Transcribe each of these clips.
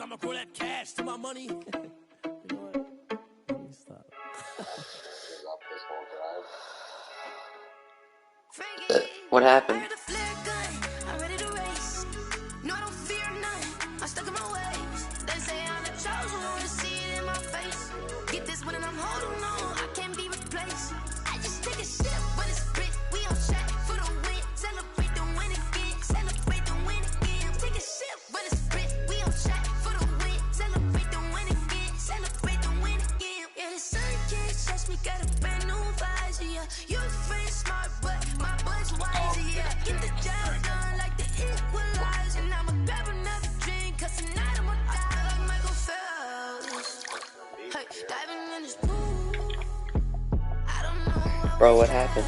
I'ma grow that cash to my money. You know what? Let me stop. What happened? Bro, what happened?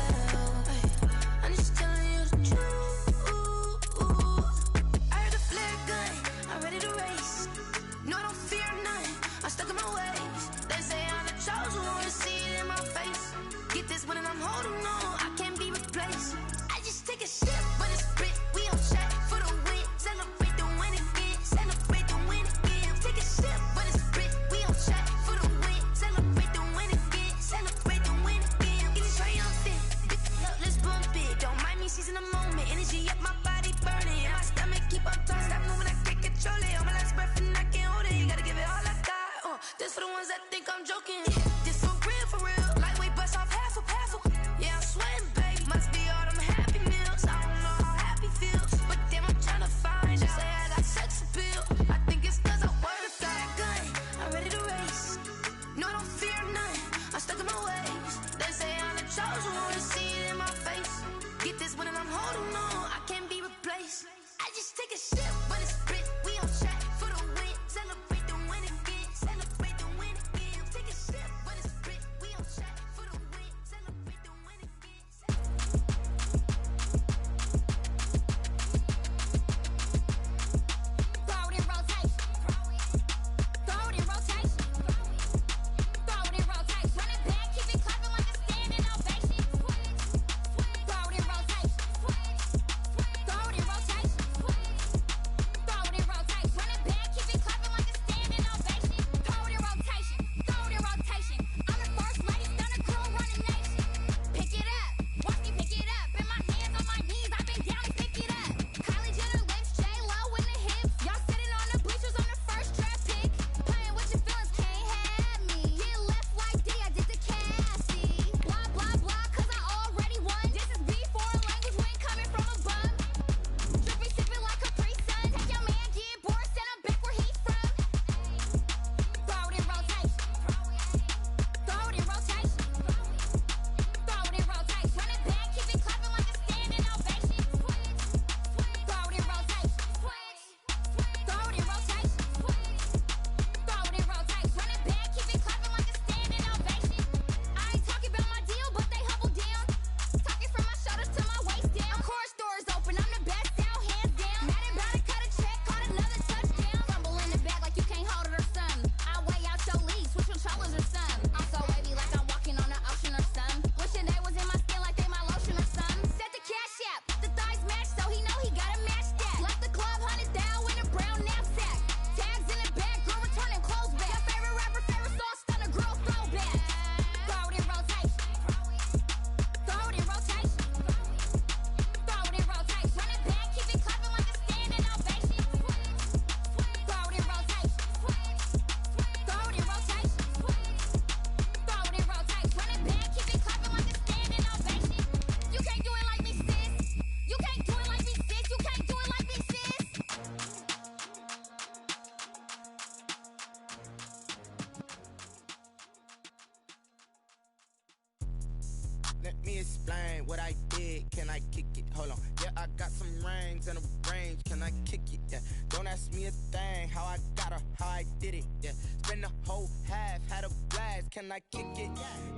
Let me explain what I did. Can I kick it? Hold on. Yeah, I got some rings and a range. Can I kick it? Yeah. Don't ask me a thing. How I got her, how I did it. Yeah. Spend the whole half, had a blast. Can I kick it?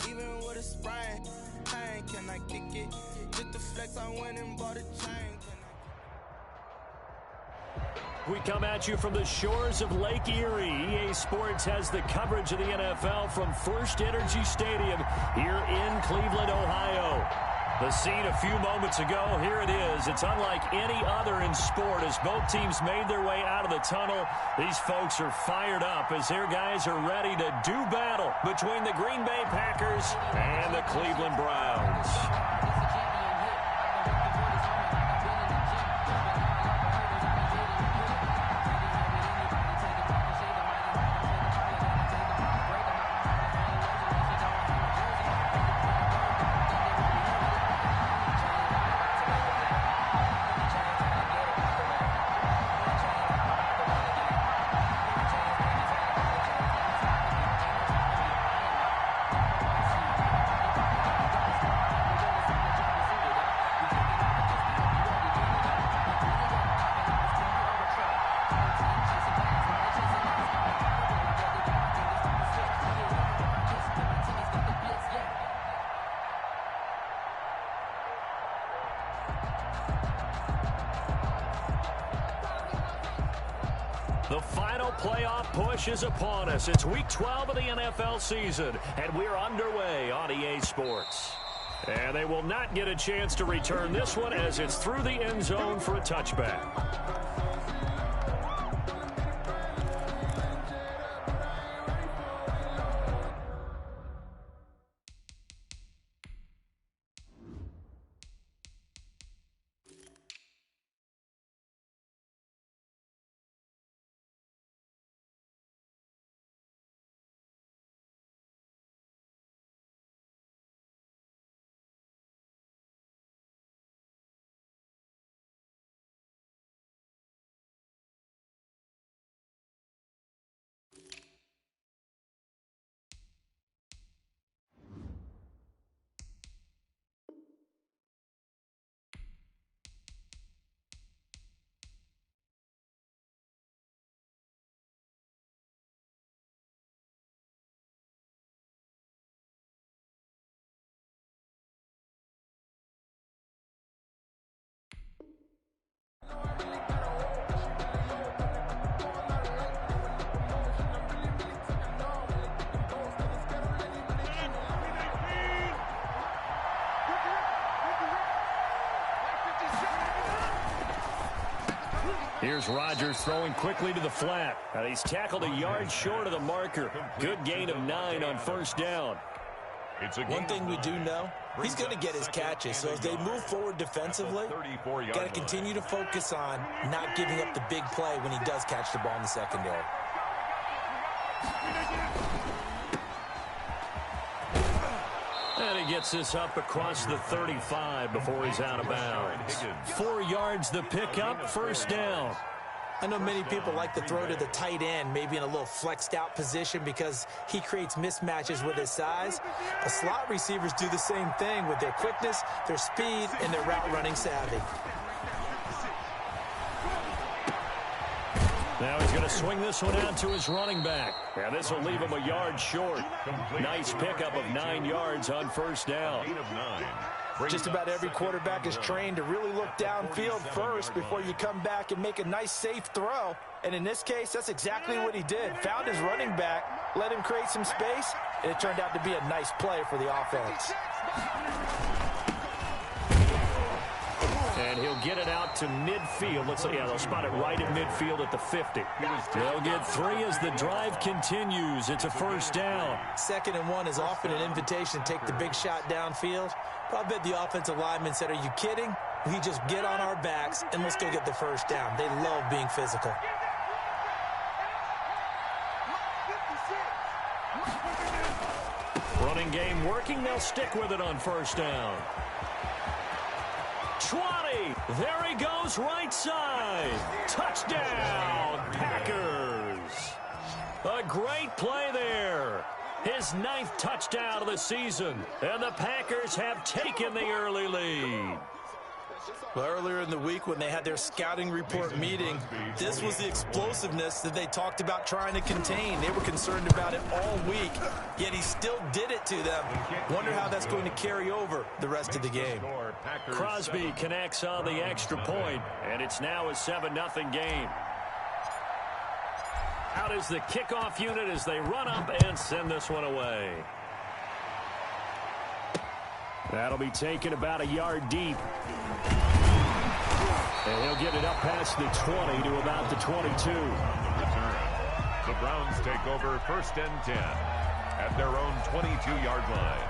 Even with a sprain. Hey, can I kick it? Just the flex, I went and bought a chain. We come at you from the shores of Lake Erie. EA Sports has the coverage of the NFL from First Energy Stadium here in Cleveland, Ohio. The scene a few moments ago, here it is. It's unlike any other in sport as both teams made their way out of the tunnel. These folks are fired up as their guys are ready to do battle between the Green Bay Packers and the Cleveland Browns. The final playoff push is upon us. It's Week 12 of the NFL season, and we're underway on EA Sports. And they will not get a chance to return this one as it's through the end zone for a touchback. Here's Rodgers throwing quickly to the flat. And he's tackled a yard short of the marker. Good gain of 9 on first down. One thing we do know, he's going to get his catches. So as they move forward defensively, got to continue to focus on not giving up the big play when he does catch the ball in the secondary. And he gets this up across the 35 before he's out of bounds. 4 yards the pickup, first down. I know many people like to throw to the tight end, maybe in a little flexed out position because he creates mismatches with his size. But slot receivers do the same thing with their quickness, their speed, and their route running savvy. Now he's going to swing this one out to his running back. And this will leave him a yard short. Nice pickup of 9 yards on first down. Just about every quarterback is trained to really look downfield first before you come back and make a nice, safe throw. And in this case, that's exactly what he did. Found his running back, let him create some space, and it turned out to be a nice play for the offense. And he'll get it out to midfield. Let's see, yeah, they'll spot it right at midfield at the 50. They'll get 3 as the drive continues. It's a first down. 2nd and 1 is often an invitation to take the big shot downfield. But I bet the offensive lineman said, are you kidding? We just get on our backs and let's go get the first down. They love being physical. Running game working. They'll stick with it on first down. 20. There he goes, right side. Touchdown, Packers. A great play there. His 9th touchdown of the season. And the Packers have taken the early lead. Well, earlier in the week when they had their scouting report meeting, this was the explosiveness that they talked about trying to contain. They were concerned about it all week, yet he still did it to them. Wonder how that's going to carry over the rest of the game. Crosby connects on the extra point, and it's now a 7-0 game. Out is the kickoff unit as they run up and send this one away. That'll be taken about a yard deep. And he'll get it up past the 20 to about the 22. The Browns take over 1st and 10 at their own 22-yard line.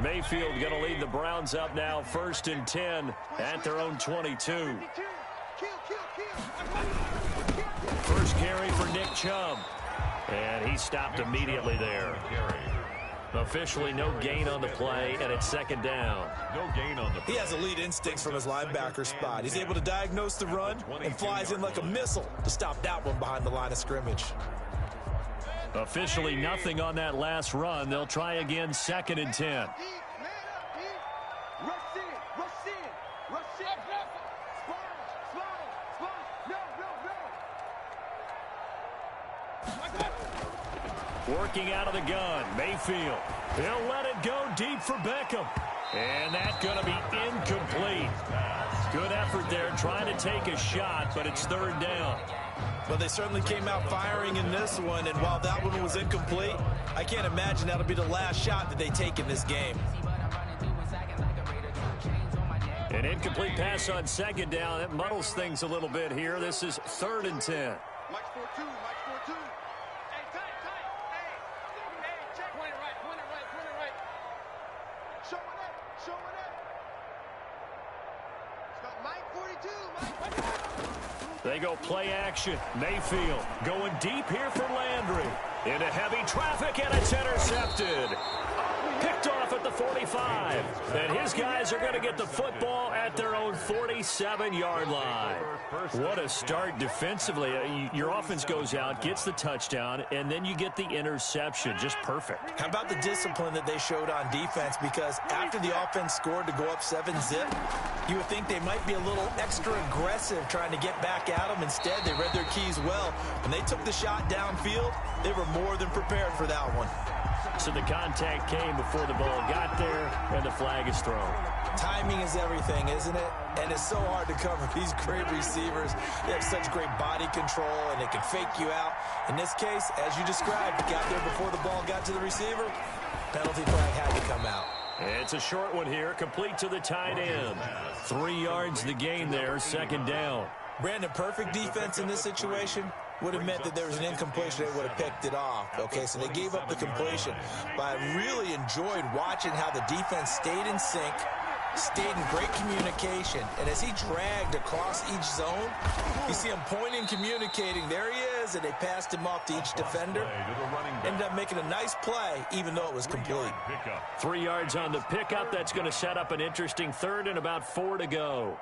Mayfield going to lead the Browns up now, 1st and 10 at their own 22. First carry for Nick Chubb. And he stopped immediately there. Officially no gain on the play, and it's 2nd down. No gain on the play. He has elite instincts from his linebacker spot. He's able to diagnose the run and flies in like a missile to stop that one behind the line of scrimmage. Officially nothing on that last run. They'll try again, 2nd and 10. Working out of the gun, Mayfield. He'll let it go deep for Beckham. And that's going to be incomplete. Good effort there, trying to take a shot, but it's 3rd down. Well, they certainly came out firing in this one, and while that one was incomplete, I can't imagine that'll be the last shot that they take in this game. An incomplete pass on 2nd down. It muddles things a little bit here. This is 3rd and 10. They go play action. Mayfield going deep here for Landry. Into heavy traffic, and it's intercepted. Picked off at the 45. And his guys are going to get the football at their own 47-yard line. What a start defensively. Your offense goes out, gets the touchdown, and then you get the interception. Just perfect. How about the discipline that they showed on defense? Because after the offense scored to go up 7-zip, you would think they might be a little extra aggressive trying to get back at them. Instead, they read their keys well. When they took the shot downfield, they were more than prepared for that one. So the contact came before the ball got there, and the flag is thrown. Timing is everything, isn't it? And it's so hard to cover these great receivers. They have such great body control, and they can fake you out. In this case, as you described, got there before the ball got to the receiver. Penalty flag had to come out. It's a short one here, complete to the tight end. 3 yards the gain there, 2nd down. Brandon, perfect defense in this situation would have meant that there was an incompletion. They would have picked it off. Okay, so they gave up the completion. But I really enjoyed watching how the defense stayed in sync, stayed in great communication. And as he dragged across each zone, you see him pointing, communicating. There he is, and they passed him off to each defender. Ended up making a nice play, even though it was complete. 3 yards on the pickup. That's going to set up an interesting 3rd and about 4 to go.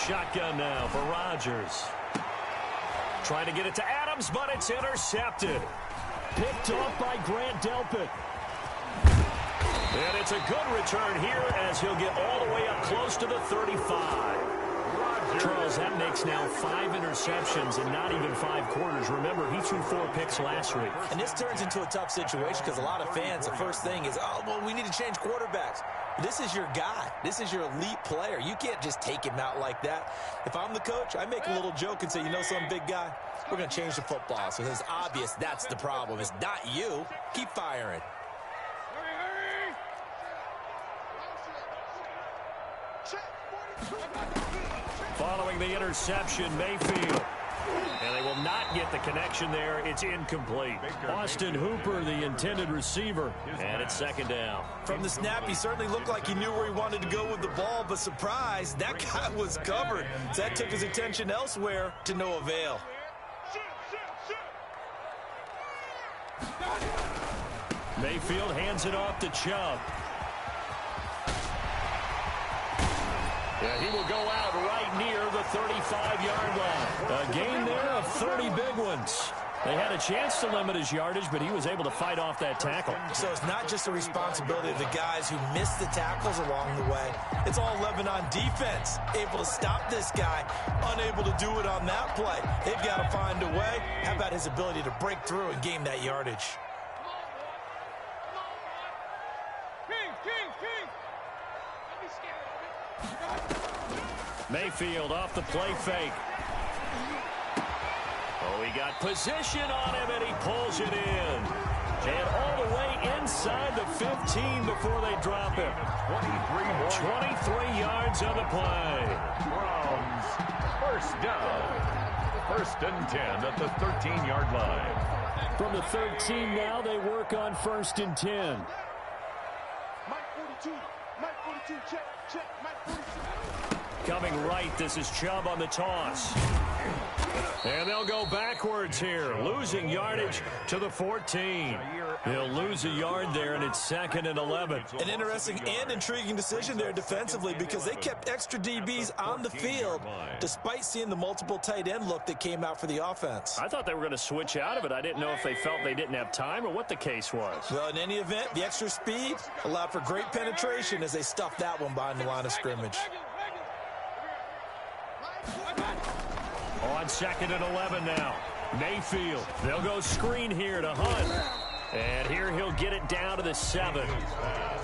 Shotgun now for Rodgers. Trying to get it to Adams, but it's intercepted. Picked off by Grant Delpit. And it's a good return here as he'll get all the way up close to the 35. Charles, that makes now 5 interceptions in not even 5 quarters. Remember, he threw 4 picks last week. And this turns into a tough situation because a lot of fans, the first thing is, oh, well, we need to change quarterbacks. This is your guy. This is your elite player. You can't just take him out like that. If I'm the coach, I make a little joke and say, you know something, big guy? We're going to change the football. So it's obvious that's the problem. It's not you. Keep firing. Following the interception, Mayfield. And they will not get the connection there. It's incomplete. Austin Hooper, the intended receiver, and it's 2nd down. From the snap, he certainly looked like he knew where he wanted to go with the ball, but surprise, that guy was covered. So that took his attention elsewhere to no avail. Mayfield hands it off to Chubb. Yeah, he will go out right near the 35-yard line. A gain there of 30 big ones. They had a chance to limit his yardage, but he was able to fight off that tackle. So it's not just the responsibility of the guys who missed the tackles along the way. It's all Lebanon on defense, able to stop this guy, unable to do it on that play. They've got to find a way. How about his ability to break through and gain that yardage? Mayfield off the play fake. Oh, he got position on him, and he pulls it in. And all the way inside the 15 before they drop him. 23 yards on the play. Browns, first down. First and 10 at the 13-yard line. From the 13 now, they work on first and 10. Mike 42, check, Mike 42. Coming right, this is Chubb on the toss. And they'll go backwards here, losing yardage to the 14. They'll lose a yard there, and it's 2nd and 11. An interesting and intriguing decision there defensively because they kept extra DBs on the field despite seeing the multiple tight end look that came out for the offense. I thought they were going to switch out of it. I didn't know if they felt they didn't have time or what the case was. Well, in any event, the extra speed allowed for great penetration as they stuffed that one behind the line of scrimmage. On 2nd and 11 now. Mayfield. They'll go screen here to Hunt. And here he'll get it down to the 7.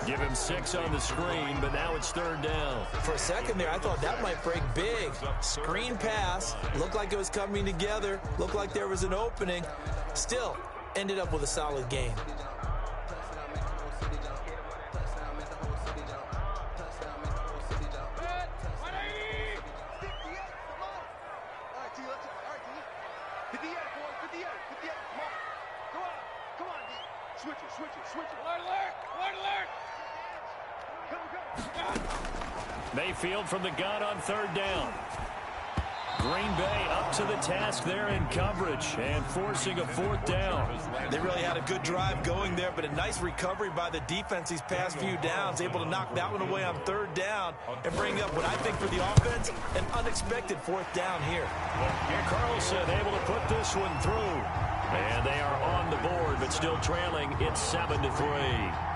Give him 6 on the screen, but now it's 3rd down. For a second there, I thought that might break big. Screen pass. Looked like it was coming together. Looked like there was an opening. Still, ended up with a solid gain. Mayfield from the gun on 3rd down. Green Bay up to the task there in coverage and forcing a 4th down. They really had a good drive going there, but a nice recovery by the defense these past few downs, able to knock that one away on 3rd down and bring up what I think for the offense, an unexpected 4th down here. Carlson able to put this one through. And they are on the board, but still trailing. It's 7-3.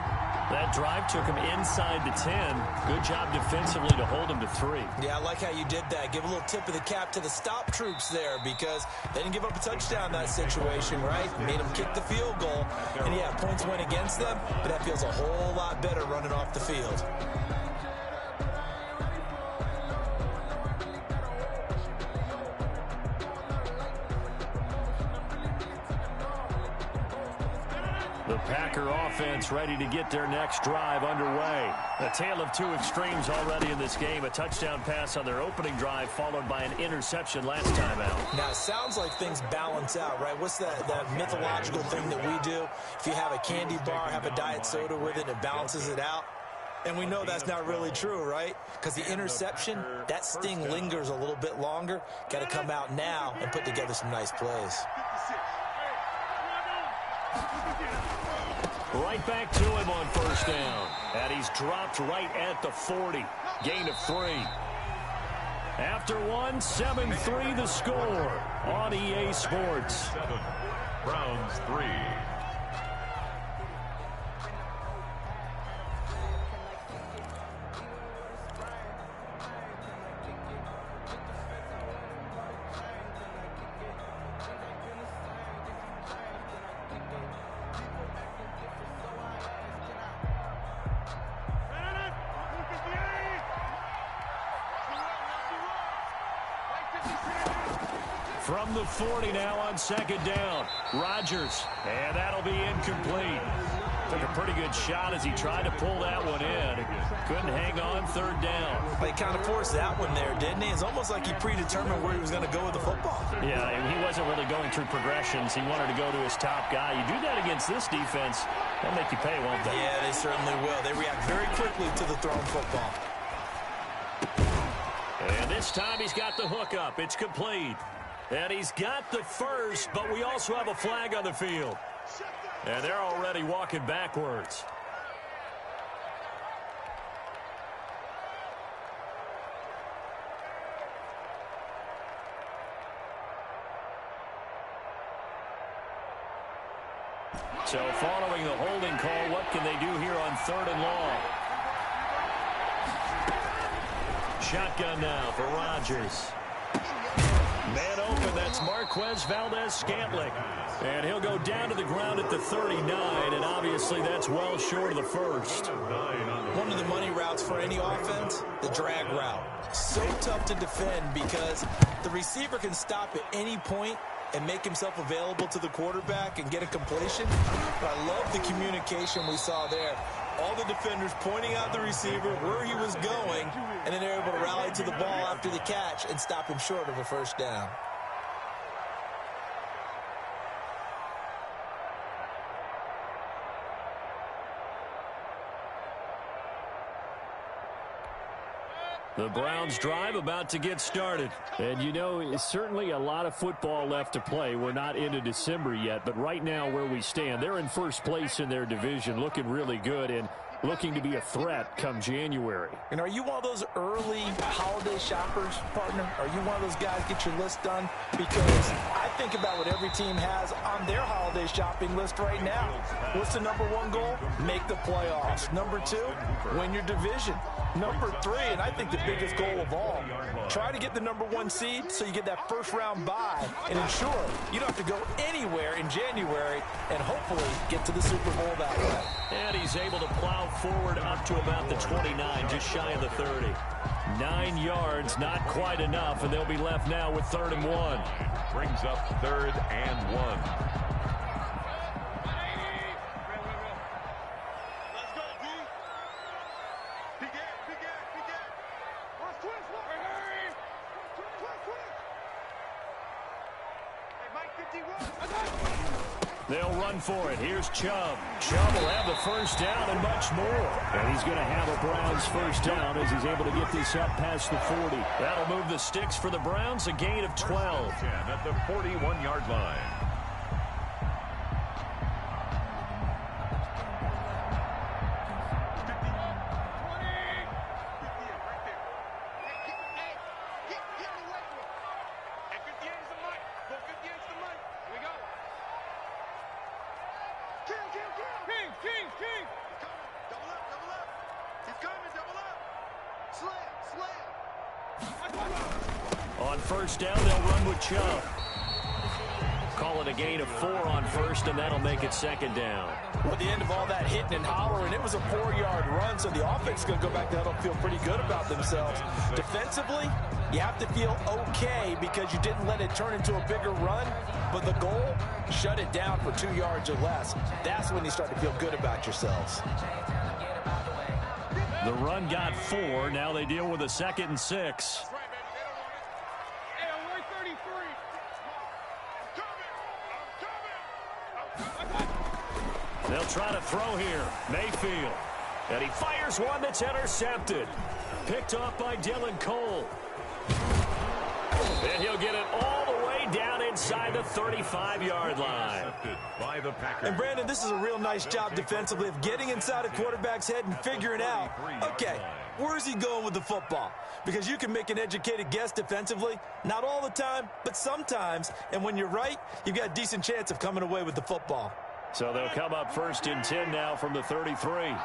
That drive took him inside the 10. Good job defensively to hold him to 3. Yeah, I like how you did that. Give a little tip of the cap to the stop troops there because they didn't give up a touchdown in that situation, right? Made them kick the field goal. And, yeah, points went against them, but that feels a whole lot better running off the field. The Packer offense ready to get their next drive underway. A tale of two extremes already in this game. A touchdown pass on their opening drive followed by an interception last time out. Now, it sounds like things balance out, right? What's that mythological thing that we do? If you have a candy bar, have a diet soda with it, it balances it out. And we know that's not really true, right? Because the interception, that sting lingers a little bit longer. Got to come out now and put together some nice plays. Right back to him on 1st down. And he's dropped right at the 40. Gain of 3. After one, 7-3 the score on EA Sports. Browns 3. From the 40 now on 2nd down. Rodgers, and that'll be incomplete. Took a pretty good shot as he tried to pull that one in. Couldn't hang on 3rd down. He kind of forced that one there, didn't he? It's almost like he predetermined where he was going to go with the football. Yeah, and he wasn't really going through progressions. He wanted to go to his top guy. You do that against this defense, they'll make you pay, won't they? Yeah, they certainly will. They react very quickly to the thrown football. And this time he's got the hook up. It's complete. And he's got the first, but we also have a flag on the field. And they're already walking backwards. So following the holding call, what can they do here on 3rd and long? Shotgun now for Rodgers. Man open, that's Marquez Valdez-Scantling. And he'll go down to the ground at the 39, and obviously that's well short of the first. One of the money routes for any offense, the drag route. So tough to defend because the receiver can stop at any point and make himself available to the quarterback and get a completion. But I love the communication we saw there. All the defenders pointing out the receiver, where he was going, and then they're able to rally to the ball after the catch and stop him short of a first down. The Browns drive about to get started. And, you know, it's certainly a lot of football left to play. We're not into December yet, but right now where we stand, they're in first place in their division, looking really good and looking to be a threat come January. And are you one of those early holiday shoppers, partner? Are you one of those guys get your list done? Because I think about what every team has on their holiday shopping list right now. What's the #1 goal? Make the playoffs. #2, win your division. #3, and I think the biggest goal of all, try to get the #1 seed so you get that first-round bye and ensure you don't have to go anywhere in January and hopefully get to the Super Bowl that way. And he's able to plow forward up to about the 29, just shy of the 30. 9 yards, not quite enough, and they'll be left now with 3rd and 1. Brings up 3rd and 1. They'll run for it. Here's Chubb. Chubb will have the first down and much more. And he's going to have a Browns first down as he's able to get this up past the 40. That'll move the sticks for the Browns, a gain of 12. At the 41-yard line. On first down, they'll run with Chubb. Call it a gain of 4 on first, and that'll make it 2nd down. Well, at the end of all that hitting and hollering, it was a 4-yard run, so the offense is going to go back to huddle and feel pretty good about themselves. Defensively, you have to feel okay because you didn't let it turn into a bigger run, but the goal, shut it down for 2 yards or less. That's when you start to feel good about yourselves. The run got 4. Now they deal with a 2nd and 6. They'll try to throw here. Mayfield. And he fires one that's intercepted. Picked off by Dylan Cole. And he'll get it all the way down inside the 35-yard line. And, Brandon, this is a real nice job defensively of getting inside a quarterback's head and figuring out, okay, where's he going with the football? Because you can make an educated guess defensively. Not all the time, but sometimes. And when you're right, you've got a decent chance of coming away with the football. So they'll come up 1st and 10 now from the 33.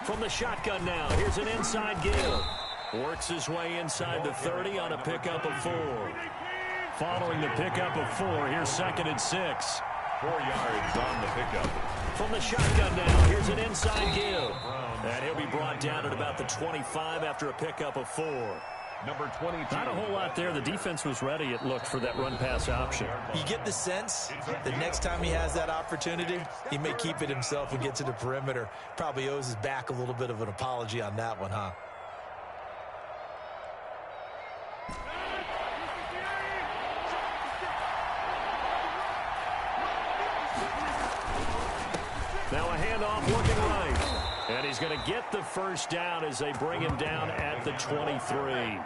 From the shotgun now, here's an inside Gill. Works his way inside the 30 on a pickup of 4. Following the pickup of 4, here's 2nd and 6. 4 yards on the pickup. From the shotgun now, here's an inside Gill. And he'll be brought down at about the 25 after a pickup of 4. Number 22. Not a whole lot there. The defense was ready, it looked, for that run-pass option. You get the sense that next time he has that opportunity, he may keep it himself and get to the perimeter. Probably owes his back a little bit of an apology on that one, huh? Now a handoff looking right. And he's going to get the first down as they bring him down at the 23.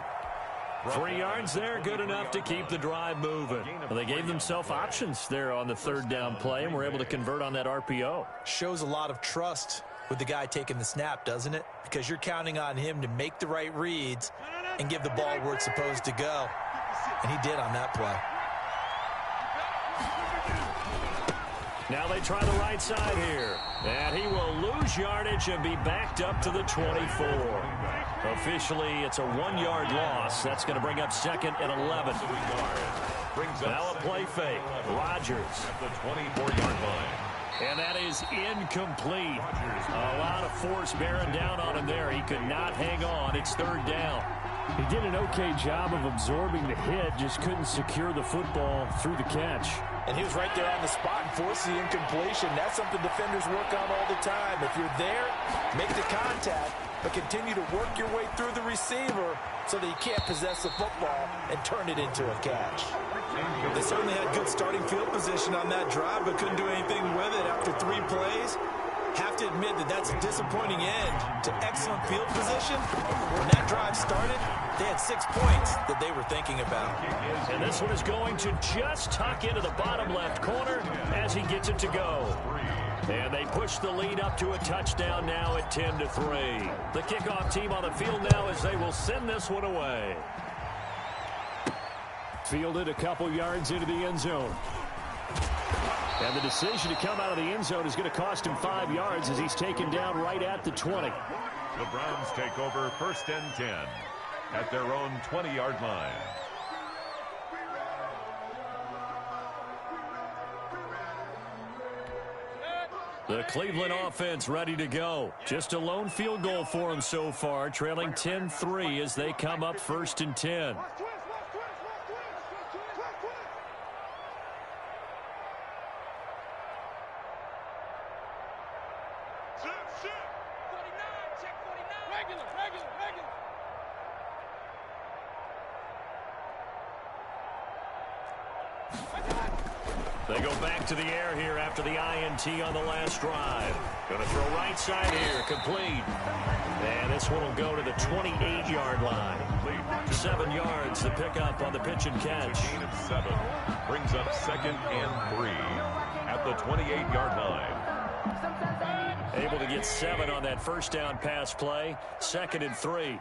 3 yards there, good enough to keep the drive moving. Well, they gave themselves options there on the 3rd down play and were able to convert on that RPO. Shows a lot of trust with the guy taking the snap, doesn't it? Because you're counting on him to make the right reads and give the ball where it's supposed to go. and he did on that play. Now they try the right side here. And he will lose yardage and be backed up to the 24. Officially, it's a 1-yard loss. That's going to bring up 2nd and 11. Now a play fake. Rodgers at the 24-yard line. And that is incomplete. A lot of force bearing down on him there. He could not hang on. It's 3rd down. He did an okay job of absorbing the hit, just couldn't secure the football through the catch. And he was right there on the spot and forced the incompletion. That's something defenders work on all the time. If you're there, make the contact, but continue to work your way through the receiver so that you can't possess the football and turn it into a catch. They certainly had good starting field position on that drive, but couldn't do anything with it after 3 plays. Have to admit that that's a disappointing end to excellent field position. When that drive started, they had 6 points that they were thinking about. And this one is going to just tuck into the bottom left corner as he gets it to go. And they push the lead up to a touchdown now at 10-3. The kickoff team on the field now as they will send this one away. Fielded a couple yards into the end zone. And the decision to come out of the end zone is going to cost him 5 yards as he's taken down right at the 20. The Browns take over 1st and 10 at their own 20-yard line. The Cleveland offense ready to go. Just a lone field goal for them so far, trailing 10-3 as they come up 1st and 10. They go back to the air here after the INT on the last drive. Going to throw right side here, complete. And this one will go to the 28-yard line. 7 yards to pick up on the pitch and catch. Gain of 7 brings up 2nd and 3 at the 28-yard line. Able to get 7 on that 1st down pass play. 2nd and 3.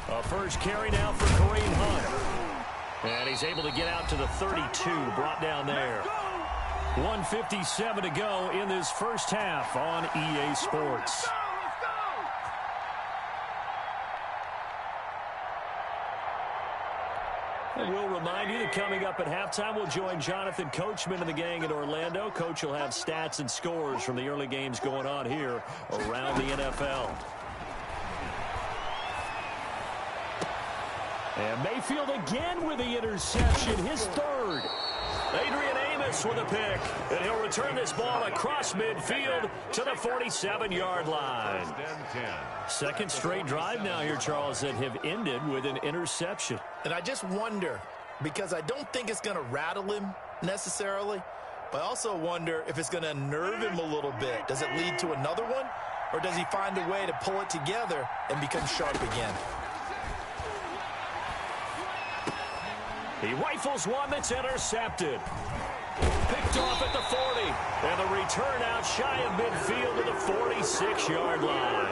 A first carry now for Kareem Hunt. And he's able to get out to the 32, brought down there. 1:57 to go in this first half on EA Sports. And we'll remind you that coming up at halftime, we'll join Jonathan Coachman and the gang in Orlando. Coach will have stats and scores from the early games going on here around the NFL. And Mayfield again with the interception, his 3rd. Adrian Amos with a pick, and he'll return this ball across midfield to the 47-yard line. 2nd straight drive now here, Charles, that have ended with an interception. And I just wonder, because I don't think it's going to rattle him necessarily, but I also wonder if it's going to unnerve him a little bit. Does it lead to another one, or does he find a way to pull it together and become sharp again? He rifles one that's intercepted. Picked off at the 40. And the return out shy of midfield to the 46-yard line.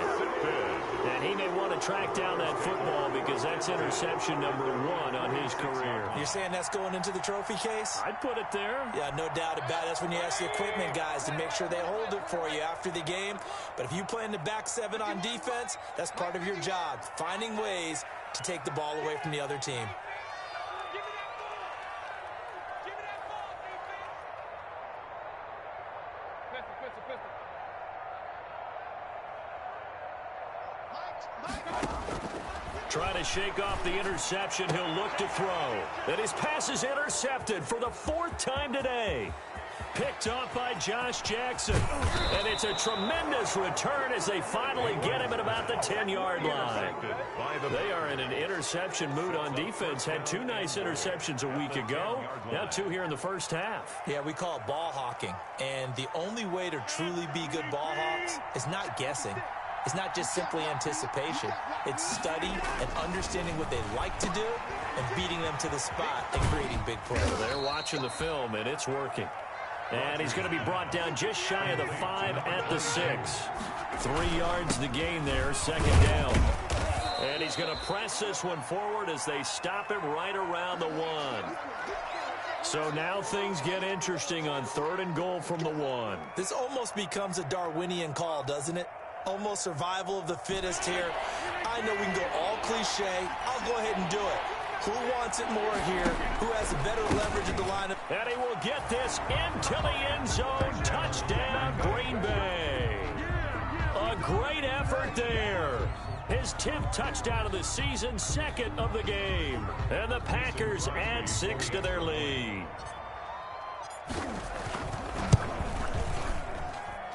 And he may want to track down that football because that's interception number 1 on his career. You're saying that's going into the trophy case? I'd put it there. Yeah, no doubt about it. That's when you ask the equipment guys to make sure they hold it for you after the game. But if you play in the back 7 on defense, that's part of your job, finding ways to take the ball away from the other team. Trying to shake off the interception, he'll look to throw. And his pass is intercepted for the 4th time today. Picked off by Josh Jackson. And it's a tremendous return as they finally get him at about the 10-yard line. They are in an interception mood on defense. Had 2 nice interceptions a week ago. Now 2 here in the first half. Yeah, we call it ball hawking. And the only way to truly be good ball hawks is not guessing. It's not just simply anticipation. It's study and understanding what they like to do and beating them to the spot and creating big plays. They're watching the film, and it's working. And he's going to be brought down just shy of the 5 at the 6. 3 yards to gain there, 2nd down. And he's going to press this one forward as they stop him right around the 1. So now things get interesting on 3rd and goal from the 1. This almost becomes a Darwinian call, doesn't it? Almost survival of the fittest here. I know we can go all cliche. I'll go ahead and do it. Who wants it more here? Who has a better leverage at the line? And he will get this into the end zone. Touchdown, Green Bay. A great effort there. His 10th touchdown of the season, 2nd of the game. And the Packers add 6 to their lead.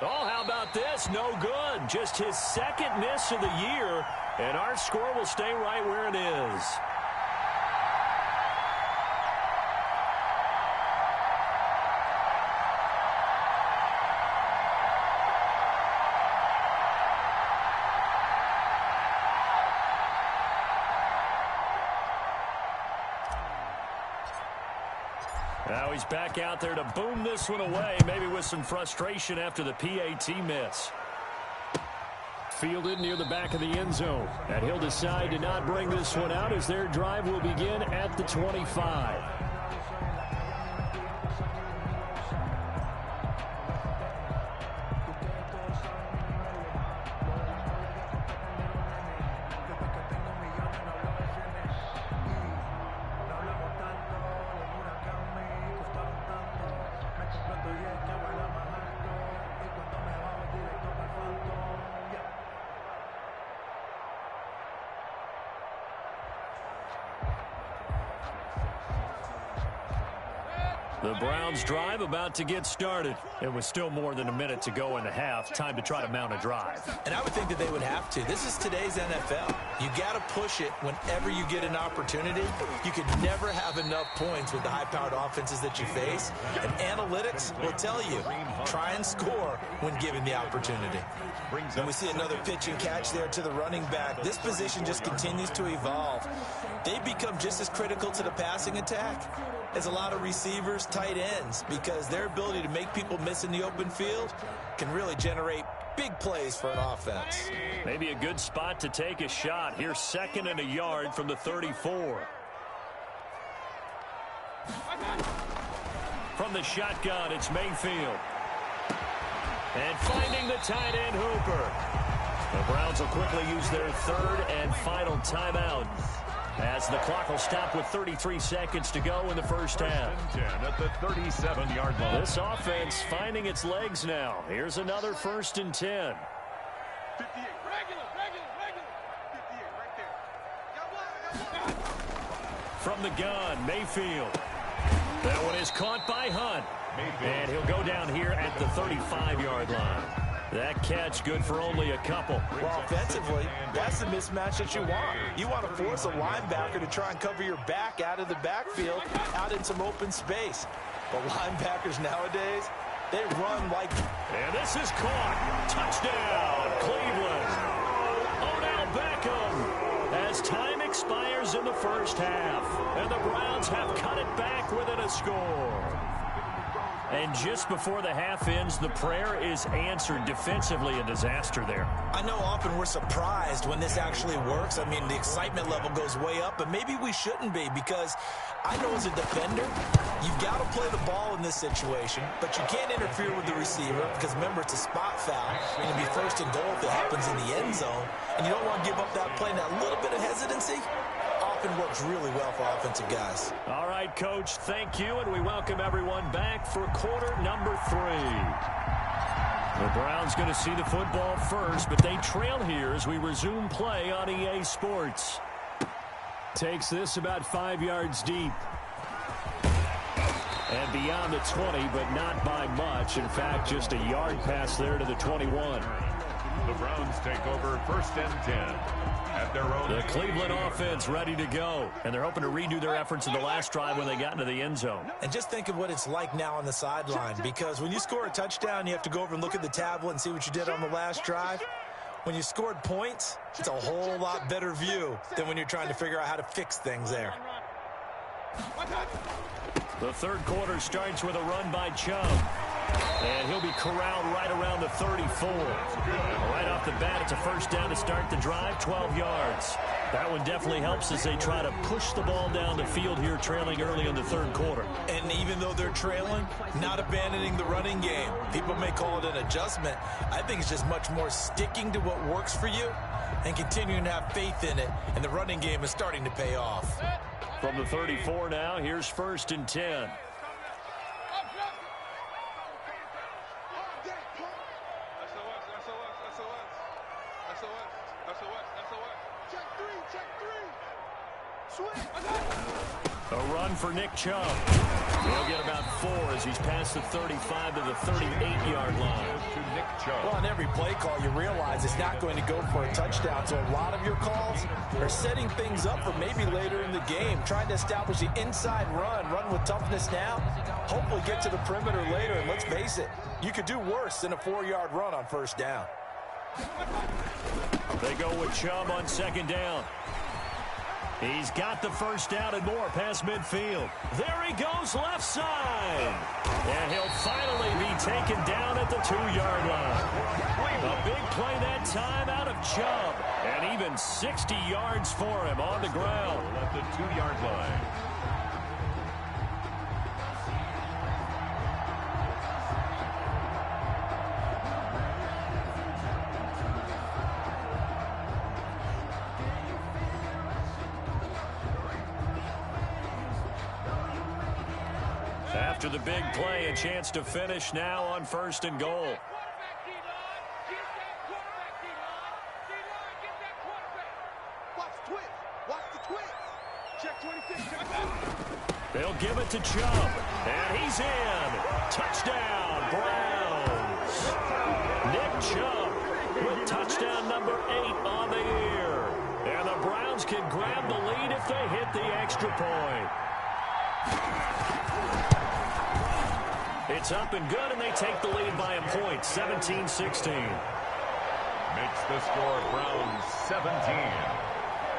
Oh, how about this? No good. Just his 2nd miss of the year. And our score will stay right where it is. Now he's back out there to boom this one away, maybe with some frustration after the PAT miss. Fielded near the back of the end zone. And he'll decide to not bring this one out as their drive will begin at the 25. The Browns drive about to get started. It was still more than a minute to go in the half. Time to try to mount a drive. And I would think that they would have to. This is today's NFL. You got to push it whenever you get an opportunity. You could never have enough points with the high-powered offenses that you face. And analytics will tell you, try and score when given the opportunity. And we see another pitch and catch there to the running back. This position just continues to evolve. They've become just as critical to the passing attack as a lot of receivers, tight ends, because their ability to make people miss in the open field can really generate big plays for an offense. Maybe a good spot to take a shot. Here's 2nd and a yard from the 34. From the shotgun, it's Mayfield. And finding the tight end Hooper. The Browns will quickly use their 3rd and final timeout, as the clock will stop with 33 seconds to go in the first half. 10 at the 37-yard line. This offense finding its legs now. Here's another 1st and 10. 58, regular. 58, right there. From the gun, Mayfield. That one is caught by Hunt. And he'll go down here at the 35-yard line. That catch good for only a couple. Well, offensively, that's the mismatch that you want. You want to force a linebacker to try and cover your back out of the backfield, out in some open space. But linebackers nowadays, they run like... And this is caught. Touchdown, Cleveland. Odell Beckham. As time expires in the first half, and the Browns have cut it back within a score. And just before the half ends, the prayer is answered. Defensively, a disaster there. I know often we're surprised when this actually works. I mean, the excitement level goes way up, but maybe we shouldn't be, because I know as a defender, you've got to play the ball in this situation, but you can't interfere with the receiver because, remember, it's a spot foul. It's going to be 1st and goal if it happens in the end zone, and you don't want to give up that play. And that little bit of hesitancy often works really well for offensive guys. All right, Coach, thank you, and we welcome everyone back for quarter number 3. The Browns going to see the football first, but they trail here as we resume play on EA Sports. Takes this about 5 yards deep. And beyond the 20, but not by much. In fact, just a yard pass there to the 21. The Browns take over 1st and 10 at their own. The Cleveland offense ready to go. And they're hoping to redo their efforts in the last drive when they got into the end zone. And just think of what it's like now on the sideline, because when you score a touchdown, you have to go over and look at the tablet and see what you did on the last drive. When you scored points, it's a whole lot better view than when you're trying to figure out how to fix things there. The third quarter starts with a run by Chubb. And he'll be corralled right around the 34. Right off the bat, it's a first down to start the drive, 12 yards. That one definitely helps as they try to push the ball down the field here, trailing early in the third quarter. And even though they're trailing, not abandoning the running game. People may call it an adjustment. I think it's just much more sticking to what works for you and continuing to have faith in it. And the running game is starting to pay off. From the 34 now, here's 1st and 10. A run for Nick Chubb. He'll get about 4 as he's past the 35 to the 38-yard line. To Nick Chubb. Well, on every play call, you realize it's not going to go for a touchdown. So a lot of your calls are setting things up for maybe later in the game, trying to establish the inside run with toughness now, hopefully get to the perimeter later. And let's face it, you could do worse than a 4-yard run on first down. They go with Chubb on 2nd down. He's got the first down and more past midfield. There he goes left side. And he'll finally be taken down at the 2-yard line. A big play that time out of Chubb. And even 60 yards for him on the ground. At the 2-yard line. After the big play, a chance to finish now on 1st and goal. They'll give it to Chubb, and he's in. Touchdown, Browns. Nick Chubb with touchdown number 8 on the year. And the Browns can grab the lead if they hit the extra point. It's up and good, and they take the lead by a point, 17-16. Makes the score Browns 17,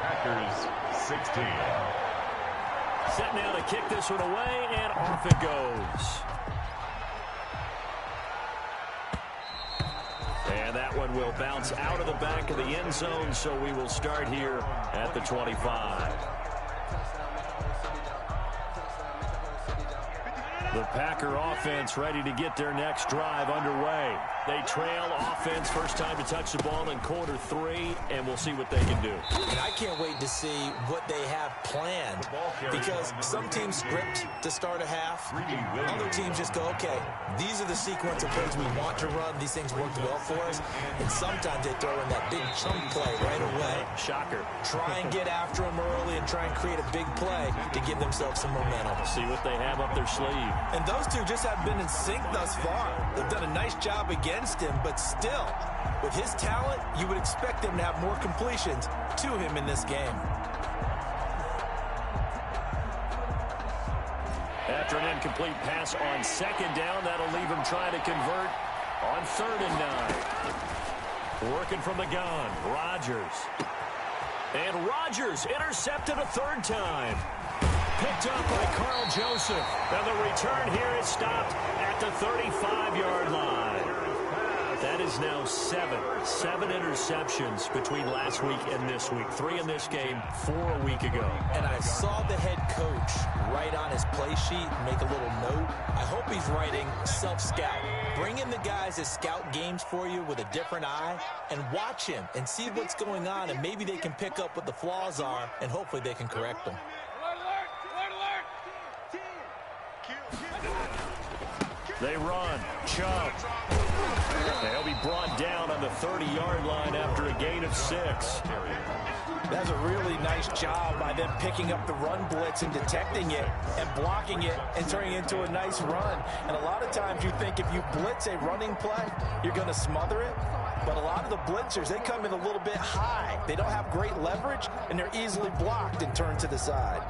Packers 16. Set now to kick this one away, and off it goes. And that one will bounce out of the back of the end zone, so we will start here at the 25. The Packer offense ready to get their next drive underway. They trail offense, first time to touch the ball in quarter 3, and we'll see what they can do. And I can't wait to see what they have planned, because some teams script to start a half. Other teams just go, okay, these are the sequence of plays we want to run. These things worked well for us. And sometimes they throw in that big chunk play right away. Shocker. Try and get after them early and try and create a big play to give themselves some momentum. See what they have up their sleeve. And those two just haven't been in sync thus far. They've done a nice job against him, but still, with his talent, you would expect him to have more completions to him in this game. After an incomplete pass on 2nd down, that'll leave him trying to convert on 3rd and 9. Working from the gun, Rodgers. And Rodgers intercepted a 3rd time. Picked up by Carl Joseph. And the return here is stopped at the 35-yard line. That is now 7 interceptions between last week and this week. 3 in this game, 4 a week ago. And I saw the head coach write on his play sheet, make a little note. I hope he's writing self-scout. Bring in the guys that scout games for you with a different eye and watch him and see what's going on, and maybe they can pick up what the flaws are, and hopefully they can correct them. They run. Chubb. They'll be brought down on the 30-yard line after a gain of 6. That's a really nice job by them picking up the run blitz and detecting it and blocking it and turning it into a nice run. And a lot of times you think if you blitz a running play, you're going to smother it. But a lot of the blitzers, they come in a little bit high. They don't have great leverage, and they're easily blocked and turned to the side.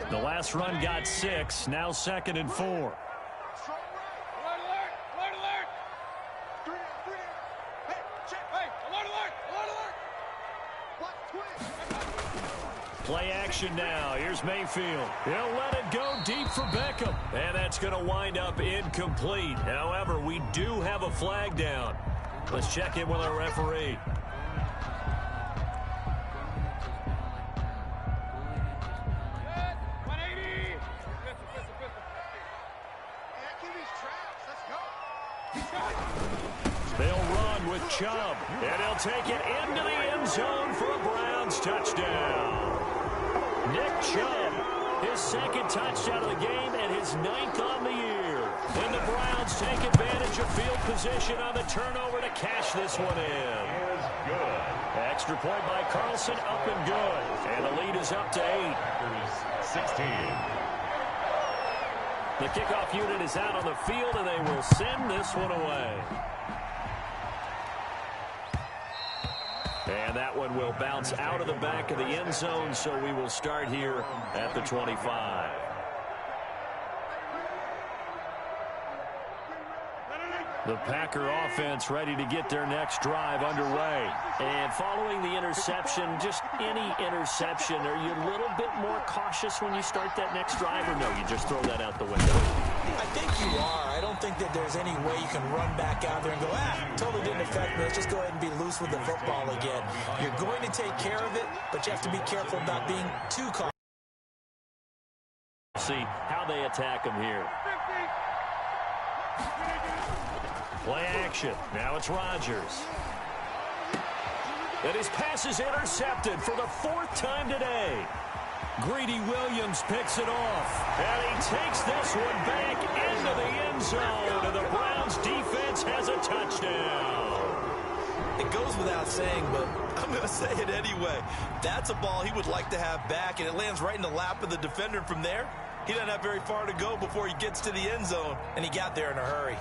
The last run got 6, now 2nd and 4. Play action now. Here's Mayfield. He'll let it go deep for Beckham. And that's going to wind up incomplete. However, we do have a flag down. Let's check in with our referee. They'll run with Chubb, and he'll take it into the end zone for a Browns touchdown. Nick Chubb, his second touchdown of the game and his 9th on the year. And the Browns take advantage of field position on the turnover to cash this one in. Good. Extra point by Carlson, up and good. And the lead is up to 8. 16. The kickoff unit is out on the field, and they will send this one away. And that one will bounce out of the back of the end zone, so we will start here at the 25. The Packer offense ready to get their next drive underway. And following the interception, just any interception, are you a little bit more cautious when you start that next drive, or no, you just throw that out the window? I think you are. I don't think that there's any way you can run back out there and go, totally didn't affect me. Let's just go ahead and be loose with the football again. You're going to take care of it, but you have to be careful about being too cautious. See how they attack him here. Play action. Now it's Rodgers. And his pass is intercepted for the 4th time today. Greedy Williams picks it off. And he takes this one back into the end zone. And the Browns defense has a touchdown. It goes without saying, but I'm going to say it anyway. That's a ball he would like to have back, and it lands right in the lap of the defender from there. He doesn't have very far to go before he gets to the end zone, and he got there in a hurry.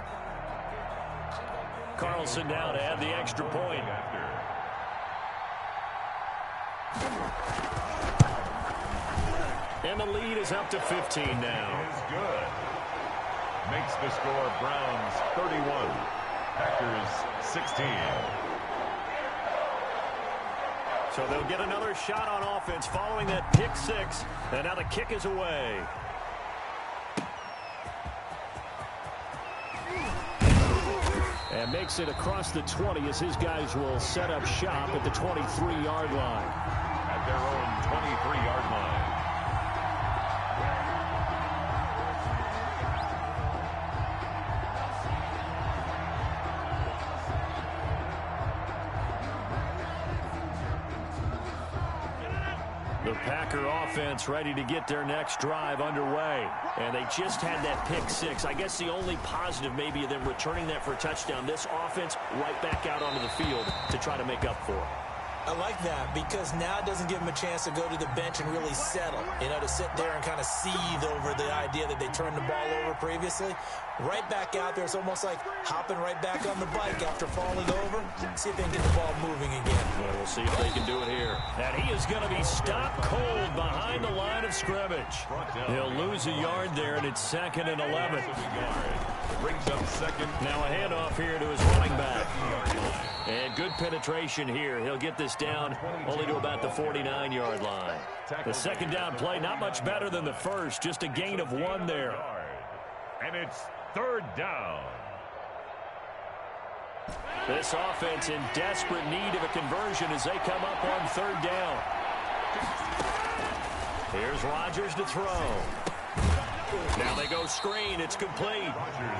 Carlson now to add the extra point. And the lead is up to 15 now. Is good. Makes the score Browns 31, Packers 16. So they'll get another shot on offense following that pick 6. And now the kick is away. And makes it across the 20 as his guys will set up shop at the 23-yard line. At their own 23-yard line. The Packer offense ready to get their next drive underway. And they just had that pick 6. I guess the only positive maybe of them returning that for a touchdown. This offense right back out onto the field to try to make up for it. I like that because now it doesn't give them a chance to go to the bench and really settle. You know, to sit there and kind of seethe over the idea that they turned the ball over previously. Right back out there. It's almost like hopping right back on the bike after falling over. See if they can get the ball moving again. Well, we'll see if they can do it here. And he is going to be stopped cold behind the line of scrimmage. He'll lose a yard there, and it's 2nd and 11. Brings up 2nd. Now a handoff here to his running back. And good penetration here. He'll get this down only to about the 49-yard line. The 2nd down play, not much better than the first. Just a gain of 1 there. And it's 3rd down. This offense in desperate need of a conversion as they come up on 3rd down. Here's Rodgers to throw. Now they go screen. It's complete.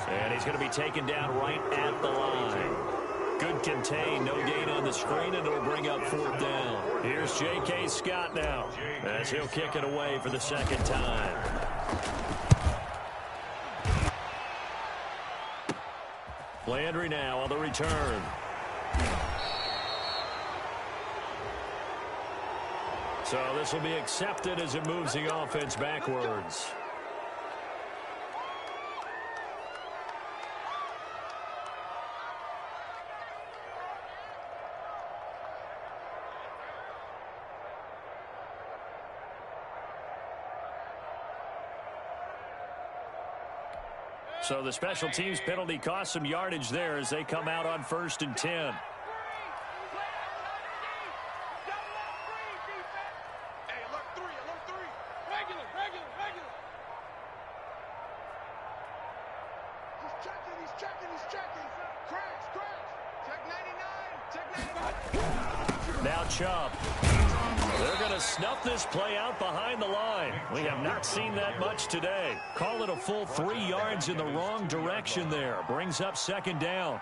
And he's going to be taken down right at the line. Good contain. No gain on the screen, and it'll bring up 4th down. Here's J.K. Scott now as he'll kick it away for the 2nd time. Landry now on the return. So this will be accepted as it moves the offense backwards. So the special teams penalty cost some yardage there as they come out on 1st and 10. Hey, look through He's checking. Cracks. Check 99. Now Chubb. They're going to snuff this play out behind the line. We have not seen that much today. Call it a full 3 yards in the wrong direction there. Brings up second down.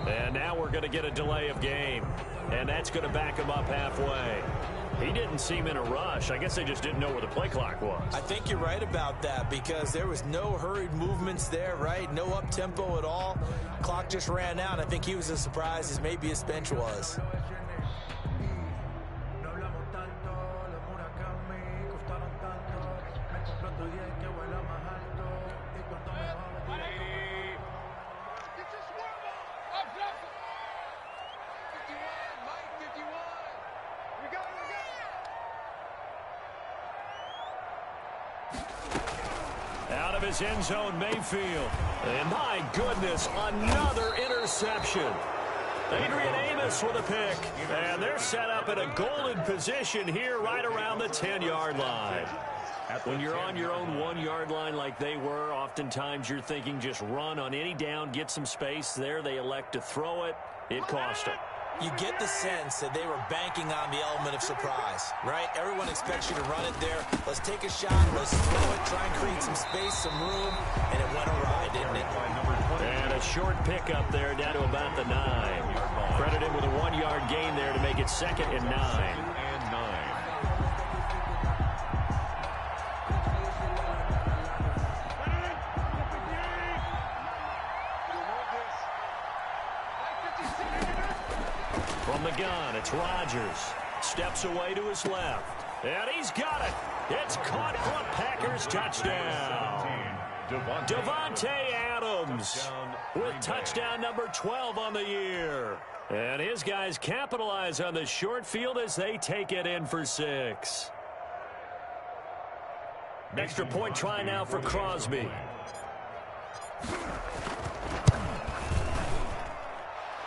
And now we're going to get a delay of game. And that's going to back him up halfway. He didn't seem in a rush. I guess they just didn't know where the play clock was. I think you're right about that because there was no hurried movements there, right? No up-tempo at all. Clock just ran out. I think he was as surprised as maybe his bench was. Out of his end zone, Mayfield. And my goodness, another interception. Adrian Amos with a pick. And they're set up in a golden position here right around the 10-yard line. When you're on your own 1-yard line like they were, oftentimes you're thinking just run on any down, get some space. There they elect to throw it. It cost them. You get the sense that they were banking on the element of surprise, right? Everyone expects you to run it there. Let's take a shot. Let's throw it, try and create some space, some room, and it went awry, didn't it? And a short pickup there down to about the 9. Credit him with a 1-yard gain there to make it 2nd and 9. From the gun, it's Rodgers. Steps away to his left. And he's got it. It's caught for a Packers touchdown. Devontae Adams with touchdown number 12 on the year. And his guys capitalize on the short field as they take it in for 6. Extra point try now for Crosby.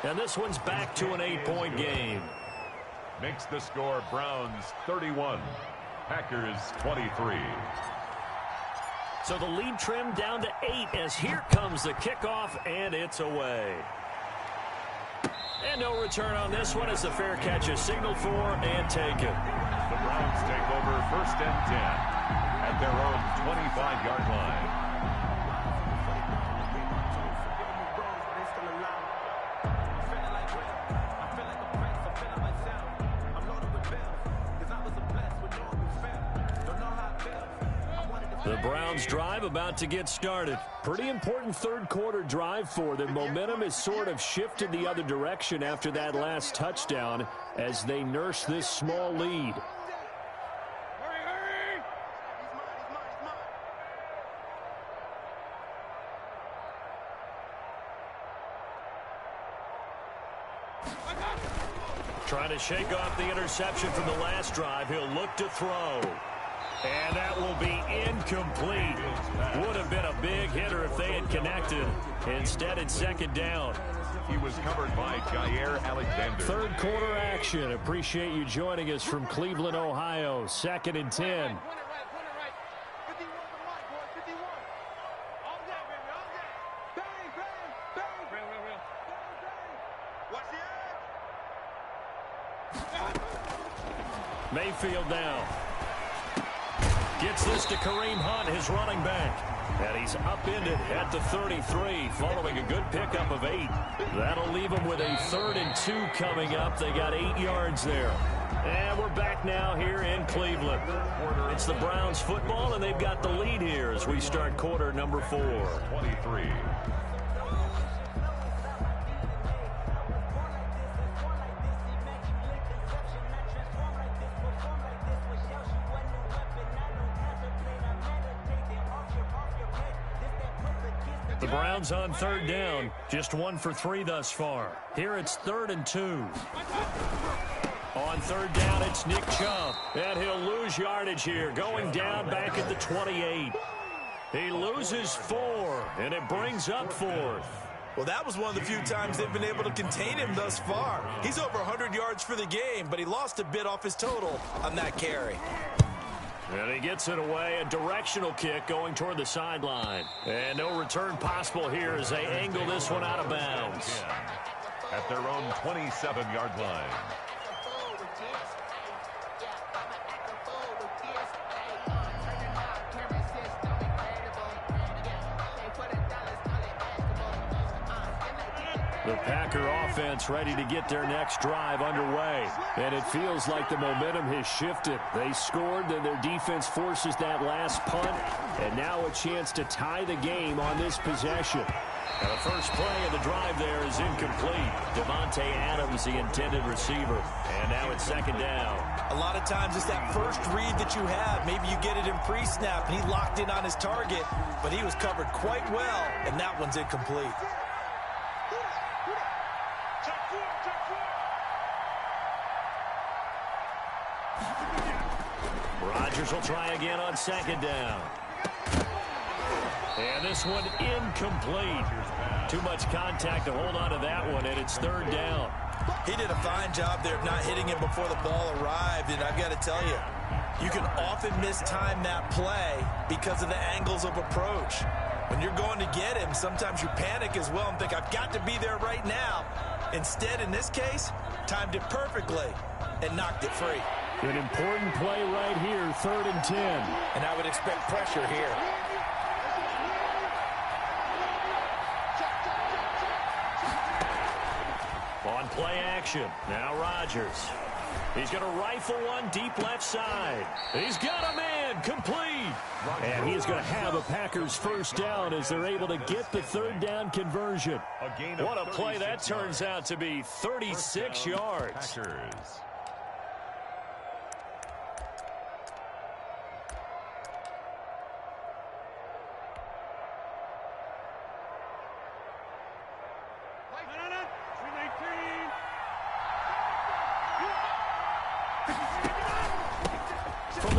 And this one's back to an 8-point game. Makes the score Browns 31, Packers 23. So the lead trimmed down to 8 as here comes the kickoff, and it's away. And no return on this one as the fair catch is signaled for and taken. The Browns take over 1st and 10 at their own 25-yard line. The Browns drive about to get started. Pretty important third-quarter drive for them. Momentum has sort of shifted the other direction after that last touchdown as they nurse this small lead. Hurry! Trying to shake off the interception from the last drive. He'll look to throw. And that will be incomplete. Would have been a big hitter if they had connected. Instead, it's 2nd down. He was covered by Jair Alexander. Third quarter action. Appreciate you joining us from Cleveland, Ohio. 2nd and 10. Point it right. 51 to Mike, boy. 51. All day, baby. All day. Bang. Real. Bang. Watch the edge. Mayfield now. Gets this to Kareem Hunt, his running back. And he's upended at the 33 following a good pickup of 8. That'll leave him with a 3rd and 2 coming up. They got 8 yards there. And we're back now here in Cleveland. It's the Browns football, and they've got the lead here as we start quarter number 4. 23. The Browns on third down. Just 1 for 3 thus far. Here it's 3rd and 2. On third down, it's Nick Chubb. And he'll lose yardage here, going down back at the 28. He loses 4, and it brings up 4th. Well, that was one of the few times they've been able to contain him thus far. He's over 100 yards for the game, but he lost a bit off his total on that carry. And he gets it away, a directional kick going toward the sideline. And no return possible here as they angle this one out of bounds. At their own 27-yard line. The Packer offense ready to get their next drive underway. And it feels like the momentum has shifted. They scored, then their defense forces that last punt. And now a chance to tie the game on this possession. Now the first play of the drive there is incomplete. Devontae Adams, the intended receiver. And now it's 2nd down. A lot of times it's that first read that you have. Maybe you get it in pre-snap, and he locked in on his target, but he was covered quite well, and that one's incomplete. Rodgers will try again on 2nd down. And this one incomplete. Too much contact to hold on to that one, and it's 3rd down. He did a fine job there of not hitting him before the ball arrived, and I've got to tell you, you can often mistime that play because of the angles of approach. When you're going to get him, sometimes you panic as well and think, I've got to be there right now. Instead, in this case, timed it perfectly and knocked it free. An important play right here, 3rd and 10. And I would expect pressure here. On play action, now Rodgers. He's going to rifle one deep left side. He's got a man, complete. And he is going to have a Packers first down as they're able to get the 3rd down conversion. What a play that turns out to be, 36 yards. Packers.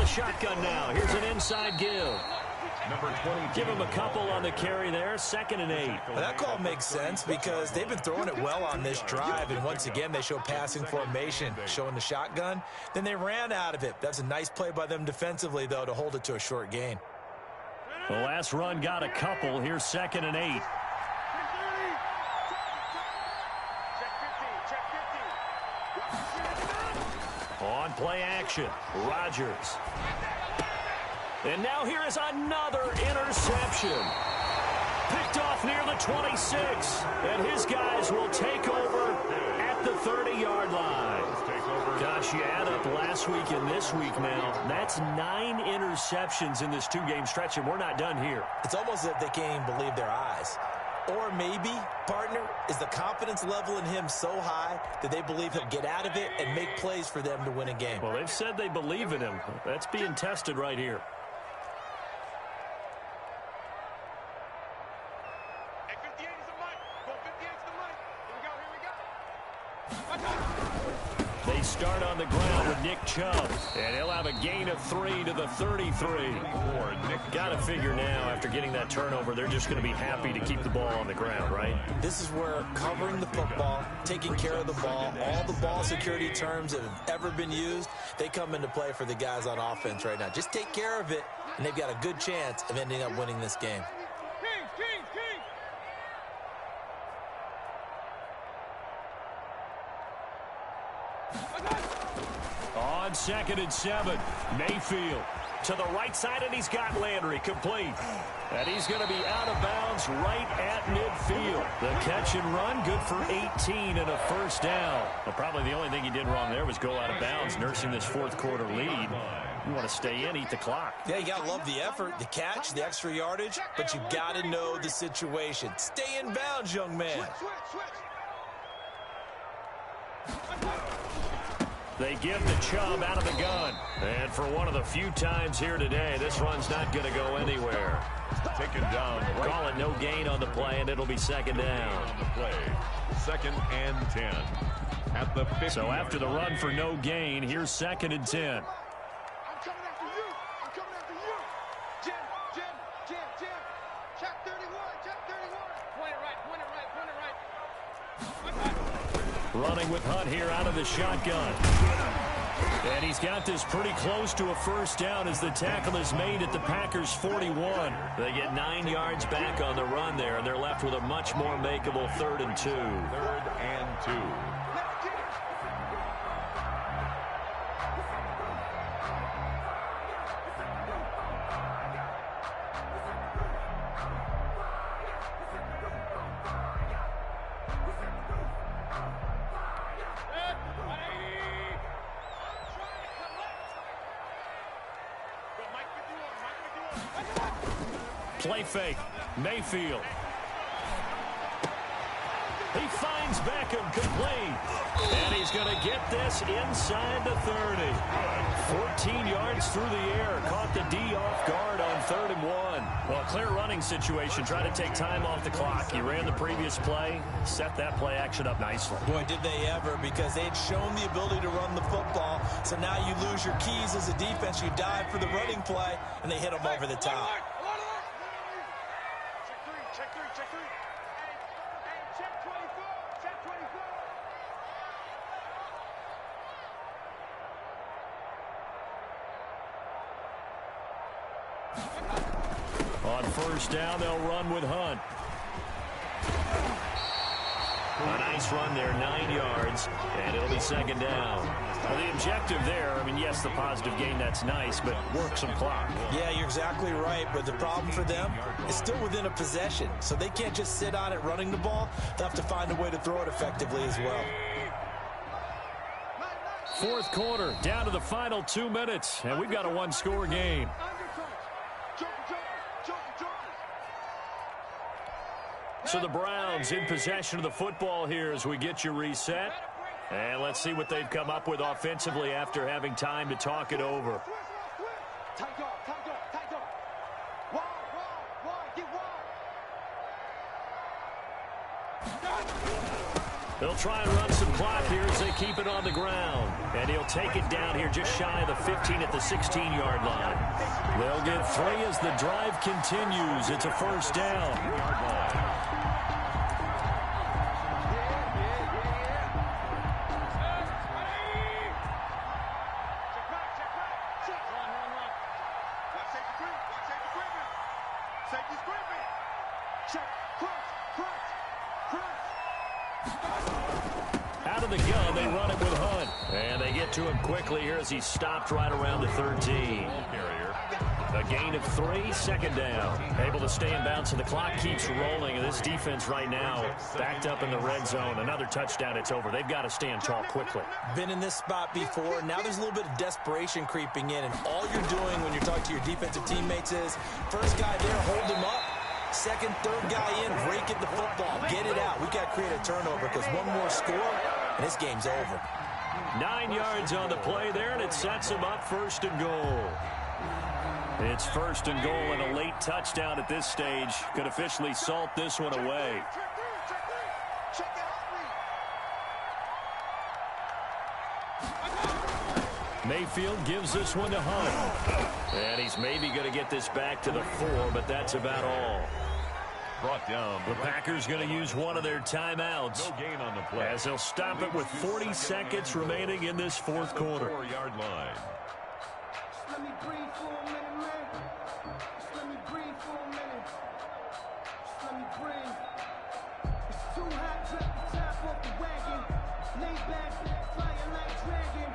Shotgun now. Here's an inside give. Number 20. Give him a couple on the carry there. 2nd and 8. Well, that call makes sense because they've been throwing it well on this drive, and once again they show passing formation, showing the shotgun. Then they ran out of it. That's a nice play by them defensively, though, to hold it to a short gain. The last run got a couple. Here's 2nd and 8. On play action, Rodgers. And now here is another interception. Picked off near the 26. And his guys will take over at the 30-yard line. Gosh, you add up last week and this week now. That's 9 interceptions in this 2-game stretch, and we're not done here. It's almost as if they can't even believe their eyes. Or maybe, partner, is the confidence level in him so high that they believe he'll get out of it and make plays for them to win a game. Well, they've said they believe in him. That's being tested right here. Hey, 58 is the mic. Go 58 is the mic. Here we go. They start on the ground with Nick Chubb, and he'll have a gain of 3 to the 33. Got to figure now, after getting that turnover, they're just going to be happy to keep the ball on the ground, right? This is where covering the football, taking care of the ball, all the ball security terms that have ever been used, they come into play for the guys on offense right now. Just take care of it, and they've got a good chance of ending up winning this game. King. On 2nd and 7, Mayfield to the right side, and he's got Landry complete. And he's going to be out of bounds right at midfield. The catch and run, good for 18 and a first down. Well, probably the only thing he did wrong there was go out of bounds, nursing this 4th quarter lead. You want to stay in, eat the clock. Yeah, you got to love the effort, the catch, the extra yardage, but you got to know the situation. Stay in bounds, young man. Switch. They give the Chubb out of the gun. And for one of the few times here today, this run's not going to go anywhere. taken down. Call it no gain on the play, and it'll be second down. On the play. 2nd and 10. At the 50. So after the run for no gain, here's 2nd and 10. I'm coming after you. I'm coming after you. Jim. Check 31. Check 31. Point it right. Running with Hunt here out of the shotgun. And he's got this pretty close to a first down as the tackle is made at the Packers' 41. They get 9 yards back on the run there, and they're left with a much more makeable 3rd and 2. 3rd and 2. Play fake. Mayfield. He finds Beckham complete. And he's going to get this inside the 30. 14 yards through the air. Caught the D off guard on 3rd and 1. Well, clear running situation. Try to take time off the clock. He ran the previous play. Set that play action up nicely. Boy, did they ever, because they'd shown the ability to run the football. So now you lose your keys as a defense. You dive for the running play, and they hit them over the top. Check three. Hey, check 24. Check 24. On first down, they'll run with Hunt. A nice run there, 9 yards, and it'll be 2nd down. Well, the objective there, I mean, yes, the positive gain, that's nice, but work some clock. Yeah, you're exactly right, but the problem for them is still within a possession, so they can't just sit on it running the ball. They'll have to find a way to throw it effectively as well. 4th quarter, down to the final 2 minutes, and we've got a one-score game. So the Browns in possession of the football here as we get you reset. And let's see what they've come up with offensively after having time to talk it over. Tight guard. Wide, get wide. They'll try and run some clock here as they keep it on the ground. And he'll take it down here just shy of the 15 at the 16-yard line. They'll get 3 as the drive continues. It's a first down. Out of the gun, they run it with Hunt. And they get to him quickly here as he stopped right around the 13. A gain of 3, 2nd down. Able to stay in bounds, so the clock keeps rolling. And this defense right now backed up in the red zone. Another touchdown, it's over. They've got to stand tall quickly. Been in this spot before. Now there's a little bit of desperation creeping in. And all you're doing when you're talking to your defensive teammates is, first guy there, hold him up. Second, third guy in, break it the football. Get it out. We got to create a turnover because one more score, and this game's over. 9 yards on the play there, and it sets him up 1st and goal. It's 1st and goal, and a late touchdown at this stage could officially salt this one away. Mayfield gives this one to Hunt. And he's maybe going to get this back to the 4, but that's about all. Brought down. The Packers going to use one of their timeouts. No gain on the play. As they'll stop it with 40 seconds remaining in this 4th quarter. 4-yard line. Let me breathe for a minute, man. Just let me breathe for a minute. Just let me breathe. It's too hot, drop the top off the wagon. Lay back, flying like dragon.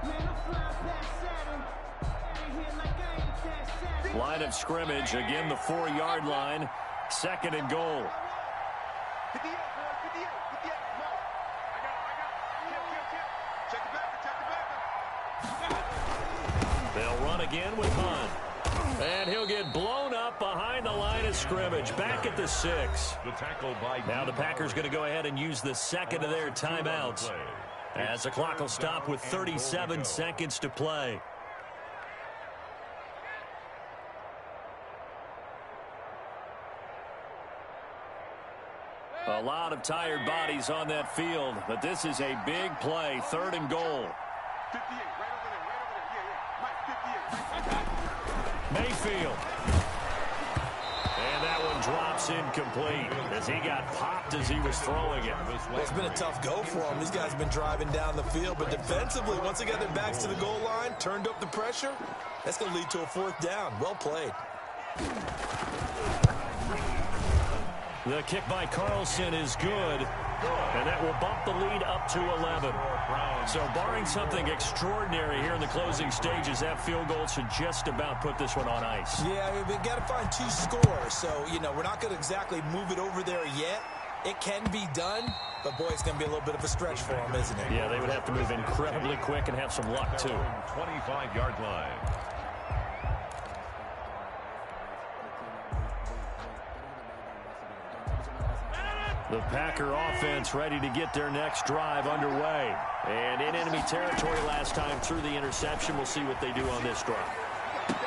Man, I'm flying past Saturn. Out of here like I ain't that Saturn. Line of scrimmage, again the 4-yard line. 2nd and goal. 58, boy, 58. No. I got it. Check the back. They'll run again with Hunt. And he'll get blown up behind the line of scrimmage. Back at the 6. The tackle by Now the Packers going to go ahead and use the 2nd of their timeouts. As the clock will stop with 37 seconds to play. A lot of tired bodies on that field, but this is a big play, 3rd and goal. 58, right over there, Mike, 58. Mayfield. And that one drops incomplete as he got popped as he was throwing it. Well, it's been a tough go for him. These guys have been driving down the field, but defensively, once they got their backs to the goal line, turned up the pressure, that's going to lead to a 4th down. Well played. The kick by Carlson is good, and that will bump the lead up to 11. So barring something extraordinary here in the closing stages, that field goal should just about put this one on ice. Yeah, we've got to find 2 scores, so, we're not going to exactly move it over there yet. It can be done, but, boy, it's going to be a little bit of a stretch for them, isn't it? Yeah, they would have to move incredibly quick and have some luck, too. 25-yard line. The Packer offense ready to get their next drive underway. And in enemy territory last time through the interception. We'll see what they do on this drive.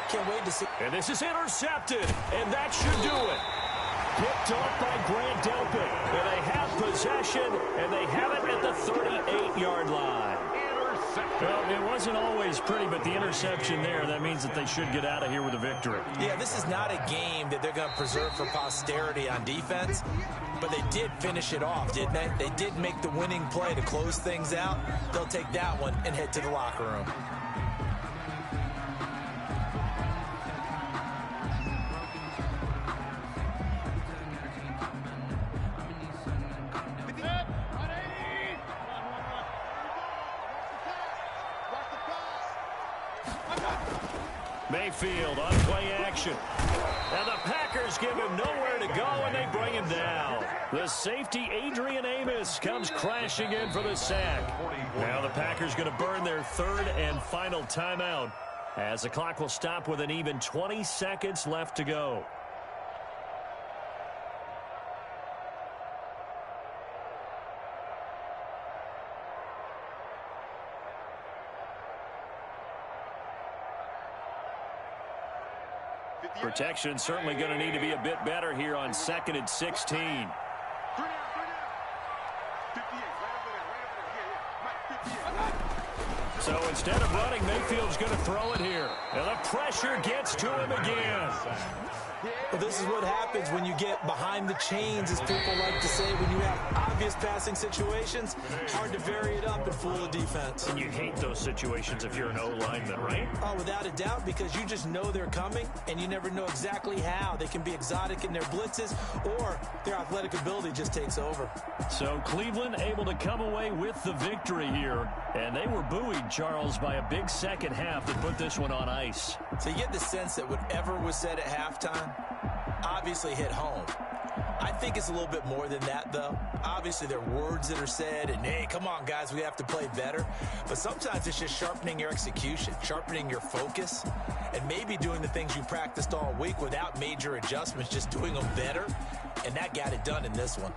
Can't wait to see. And this is intercepted, and that should do it. Picked off by Grant Delpit. And they have possession, and they have it at the 38-yard line. Well, it wasn't always pretty, but the interception there, that means that they should get out of here with a victory. Yeah, this is not a game that they're going to preserve for posterity on defense, but they did finish it off, didn't they? They did make the winning play to close things out. They'll take that one and head to the locker room. Mayfield on play action. And the Packers give him nowhere to go, and they bring him down. The safety, Adrian Amos, comes crashing in for the sack. Now the Packers going to burn their 3rd and final timeout as the clock will stop with an even 20 seconds left to go. Protection certainly going to need to be a bit better here on 2nd and 16. So instead of running, Mayfield's going to throw it here. And the pressure gets to him again. Well, this is what happens when you get behind the chains, as people like to say. When you have obvious passing situations, hard to vary it up and fool the defense. And you hate those situations if you're an O-lineman, right? Oh, without a doubt, because you just know they're coming, and you never know exactly how. They can be exotic in their blitzes, or their athletic ability just takes over. So Cleveland able to come away with the victory here. And they were buoyed, Charles, by a big second half that put this one on ice. So you get the sense that whatever was said at halftime obviously hit home. I think it's a little bit more than that, though. Obviously, there are words that are said, and, hey, come on, guys, we have to play better. But sometimes it's just sharpening your execution, sharpening your focus, and maybe doing the things you practiced all week without major adjustments, just doing them better, and that got it done in this one.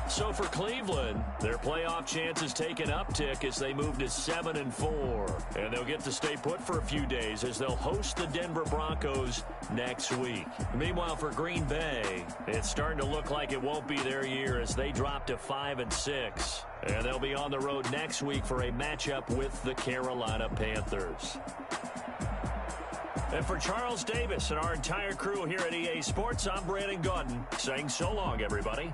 So for Cleveland, their playoff chances take an uptick as they move to 7-4. And they'll get to stay put for a few days as they'll host the Denver Broncos next week. Meanwhile, for Green Bay, it's starting to look like it won't be their year as they drop to 5-6. And they'll be on the road next week for a matchup with the Carolina Panthers. And for Charles Davis and our entire crew here at EA Sports, I'm Brandon Gaudin saying so long, everybody.